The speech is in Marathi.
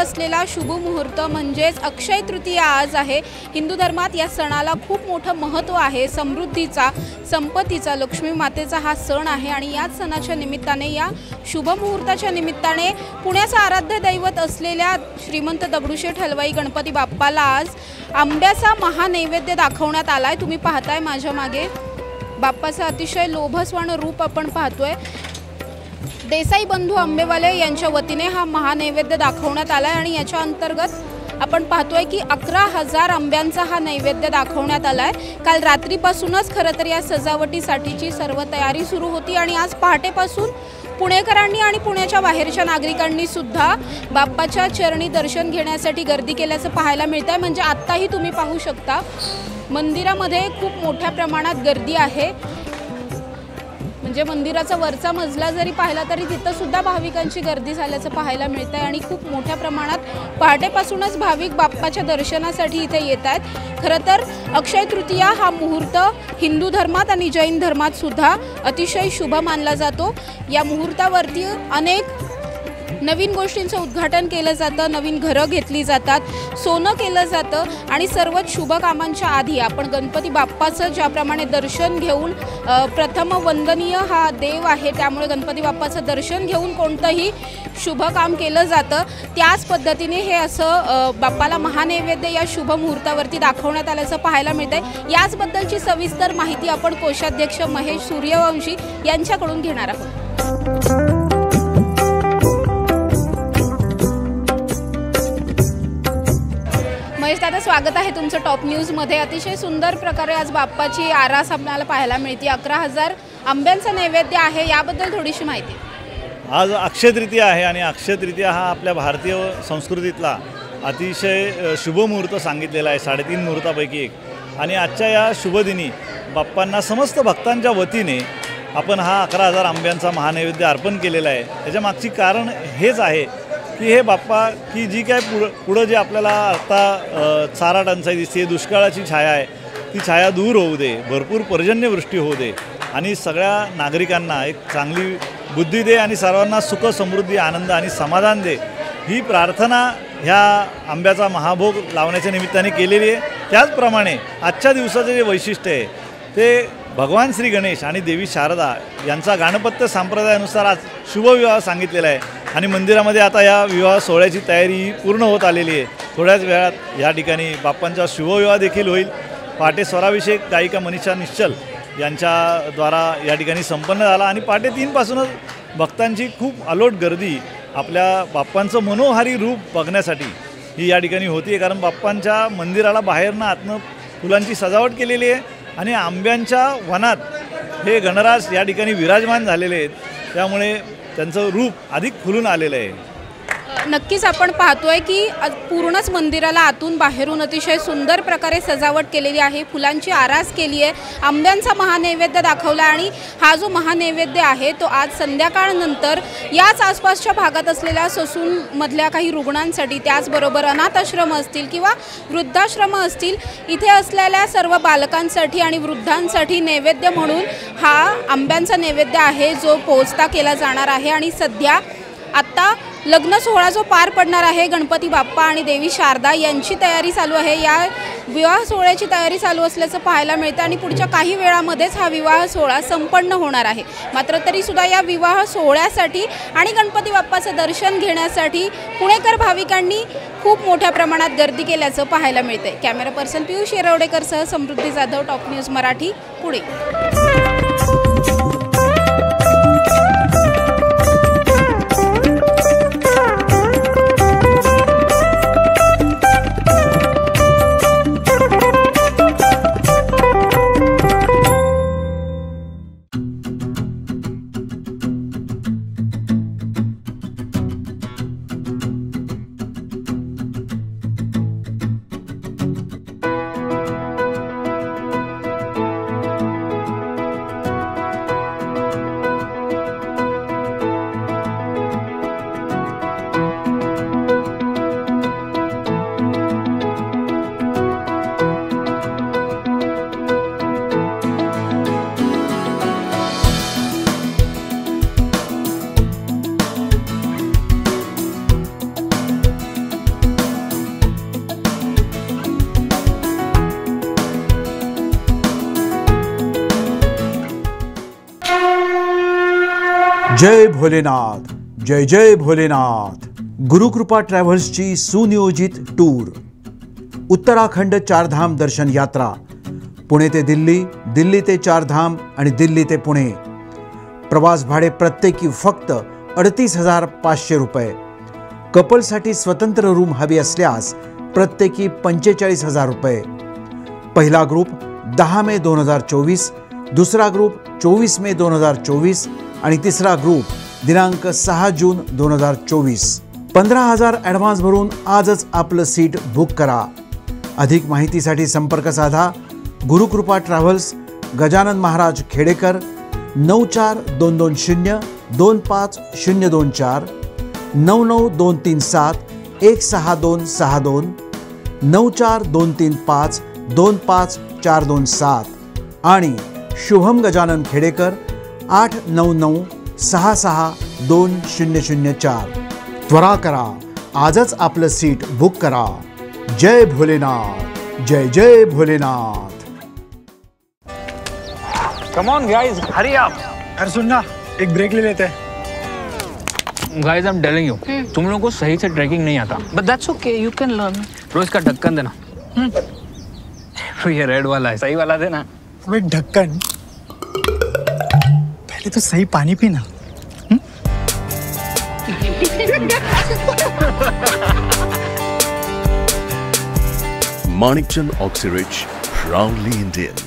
असलेला शुभ मुहूर्त म्हणजेच अक्षय तृतीया आज आहे। हिंदू धर्मात या सणाला खूप मोठं महत्त्व आहे। समृद्धीचा, संपत्तीचा, लक्ष्मी मातेचा हा सण आहे आणि याच सणाच्या निमित्ताने, या शुभ मुहूर्ताच्या निमित्ताने पुण्याचं आराध्य दैवत असलेल्या श्रीमंत दगडूशेठ हलवाई गणपती बाप्पाला आज आंब्याचा महानैवेद्य दाखवण्यात आलाय। तुम्ही पाहताय माझ्या मागे बाप्पाचं अतिशय लोभसवाण रूप आपण पाहतोय। देसाई बंधू आंबेवाले यांच्या वतीने हा महानैवेद्य दाखवण्यात आलाय आणि याच्या अंतर्गत आपण पाहतोय की 11,000 आंब्यांचा हा नैवेद्य दाखवण्यात आलाय। काल रात्रीपासूनच खरं तर या सजावटीसाठीची सर्व तयारी सुरू होती आणि आज पहाटेपासून पुणेकरांनी आणि पुण्याच्या बाहेरच्या नागरिकांनी सुद्धा बाप्पाच्या चरणी दर्शन घेण्यासाठी गर्दी केल्याचं पाहायला मिळतंय। म्हणजे आत्ताही तुम्ही पाहू शकता मंदिरामध्ये खूप मोठ्या प्रमाणात गर्दी आहे। म्हणजे मंदिराचा वरचा मजला जरी पाहिला तरी तिथं सुद्धा भाविकांची गर्दी झाल्याचं पाहायला मिळतंय आणि खूप मोठ्या प्रमाणात पहाटेपासूनच भाविक बाप्पाच्या दर्शनासाठी इथे येत आहेत। खरं तर अक्षय तृतीया हा मुहूर्त हिंदू धर्मात आणि जैन धर्मात सुद्धा अतिशय शुभ मानला जातो। या मुहूर्तावरती अनेक नवीन गोष्टींचं उद्घाटन केलं जातं, नवीन घरं घेतली जातात, सोनं केलं जातं आणि सर्वच शुभ कामांच्या आधी आपण गणपती बाप्पाचं ज्याप्रमाणे दर्शन घेऊन, प्रथम वंदनीय हा देव आहे त्यामुळे गणपती बाप्पाचं दर्शन घेऊन कोणतंही शुभ काम केलं जातं, त्याच पद्धतीने हे असं बाप्पाला महानैवेद्य या शुभ मुहूर्तावरती दाखवण्यात आल्याचं पाहायला मिळतंय। याचबद्दलची सविस्तर माहिती आपण कोषाध्यक्ष महेश सूर्यवंशी यांच्याकडून घेणार आहोत। दादा, स्वागत आहे तुमचं टॉप न्यूजमध्ये। अतिशय सुंदर प्रकारे आज बाप्पाची आरास आपल्याला पाहायला मिळते। 11,000 आंब्यांचा नैवेद्य आहे, याबद्दल थोडीशी माहिती। आज अक्षय तृतीया आहे आणि अक्षय तृतीया हा आपल्या भारतीय संस्कृतीतला अतिशय शुभ मुहूर्त सांगितलेला आहे, 3.5 मुहूर्तापैकी एक। आणि आजच्या या शुभदिनी बाप्पांना समस्त भक्तांच्या वतीने आपण हा 11,000 आंब्यांचा महानैवेद्य अर्पण केलेला आहे। त्याच्या मागची कारण हेच आहे की हे बाप्पा की जी काय पुढं जे आपल्याला आता चारा टंचाई दिसते, दुष्काळाची छाया आहे, ती छाया दूर होऊ दे, भरपूर पर्जन्यवृष्टी होऊ दे आणि सगळ्या नागरिकांना एक चांगली बुद्धी दे आणि सर्वांना सुख, समृद्धी, आनंद आणि समाधान दे, ही प्रार्थना ह्या आंब्याचा महाभोग लावण्याच्या निमित्ताने केलेली आहे। त्याचप्रमाणे आजच्या दिवसाचं जे वैशिष्ट्य आहे ते भगवान श्री गणेश आणि देवी शारदा यांचा गाणपत्य संप्रदायानुसार आज शुभविवाह सांगितलेला आहे आणि मंदिरामध्ये आता या विवाह सोहळ्याची तयारी पूर्ण होत आलेली आहे। थोड्याच वेळात या ठिकाणी बाप्पांचा शुभविवाह देखील होईल। पहाटे स्वराभिषेक गायिका मनीषा निश्चल यांच्याद्वारा या ठिकाणी संपन्न झाला आणि पहाटे 3 पासूनच भक्तांची खूप अलोट गर्दी आपल्या बाप्पांचं मनोहारी रूप बघण्यासाठी ही या ठिकाणी होती आहे। कारण बाप्पांच्या मंदिराला बाहेरनं आतनं फुलांची सजावट केलेली आहे आणि आंब्यांच्या वनात हे गणराज या ठिकाणी विराजमान झालेले आहेत, त्यामुळे त्यांचं रूप अधिक खुलून आलेलं आहे। नक्कीच आपण पाहतोय की पूर्णच मंदिराला आतून बाहेरून अतिशय सुंदर प्रकारे सजावट केलेली आहे, फुलांची आरास केली आहे, आंब्यांचा महानैवेद्य दाखवला आणि हा जो महानैवेद्य आहे तो आज संध्याकाळनंतर याच आसपासच्या भागात असलेल्या ससूनमधल्या काही रुग्णांसाठी, त्याचबरोबर अनाथाश्रम असतील किंवा वृद्धाश्रम असतील, इथे असलेल्या सर्व बालकांसाठी आणि वृद्धांसाठी नैवेद्य म्हणून हा आंब्यांचा नैवेद्य आहे जो पोचता केला जाणार आहे। आणि सध्या आत्ता लग्न सोहळा जो पार पडणार आहे, गणपती बाप्पा आणि देवी शारदा यांची तयारी चालू आहे। या विवाह सोहळ्याची तयारी चालू असल्याचं पाहायला मिळतं आणि पुढच्या काही वेळामध्येच हा विवाह सोहळा संपन्न होणार आहे। मात्र तरीसुद्धा या विवाह सोहळ्यासाठी आणि गणपती बाप्पाचं दर्शन घेण्यासाठी पुणेकर भाविकांनी खूप मोठ्या प्रमाणात गर्दी केल्याचं पाहायला मिळतंय। कॅमेरा पर्सन पियुष येरवडेकरसह समृद्धी जाधव, टॉप न्यूज मराठी, पुणे। जय भोलेनाथ, जय जय भोलेनाथ। गुरुकृपा ट्रॅव्हल्सची सुनियोजित टूर, उत्तराखंड चारधाम दर्शन यात्रा, पुणे ते दिल्ली, दिल्ली ते चारधाम आणि दिल्ली ते पुणे। प्रवास भाडे प्रत्येकी फक्त 38,500 रुपये। कपलसाठी स्वतंत्र रूम हवी असल्यास प्रत्येकी 45,000 रुपये। पहिला ग्रुप 10 मे 2024, दुसरा ग्रुप 24 मे 2024 आणि तिसरा ग्रुप दिनांक 6 जून 2024। 15,000 ॲडव्हान्स भरून आजच आपलं सीट बुक करा। अधिक माहितीसाठी संपर्क साधा गुरुकृपा ट्रॅव्हल्स, गजानन महाराज खेडेकर, 9422025024, 9923716262, 9423525427 आणि शुभम गजानन खेडेकर 8996620004। त्वरा करा, आजच आपलं सीट बुक करा। जय भोलेनाथ, जय जय Bholenath. Come on guys, hurry up. अरे सुन ना, एक ब्रेक ले लेते हैं। Guys, I'm telling you, तुम लोगों को सही से ट्रैकिंग नहीं आता। But that's okay, you can learn. रोज का ढक्कन देना। ये रेड वाला है, सही वाला देना। अबे ढक्कन, पहले तो सही पानी पीना। Manikchand Oxyrich, proudly Indian.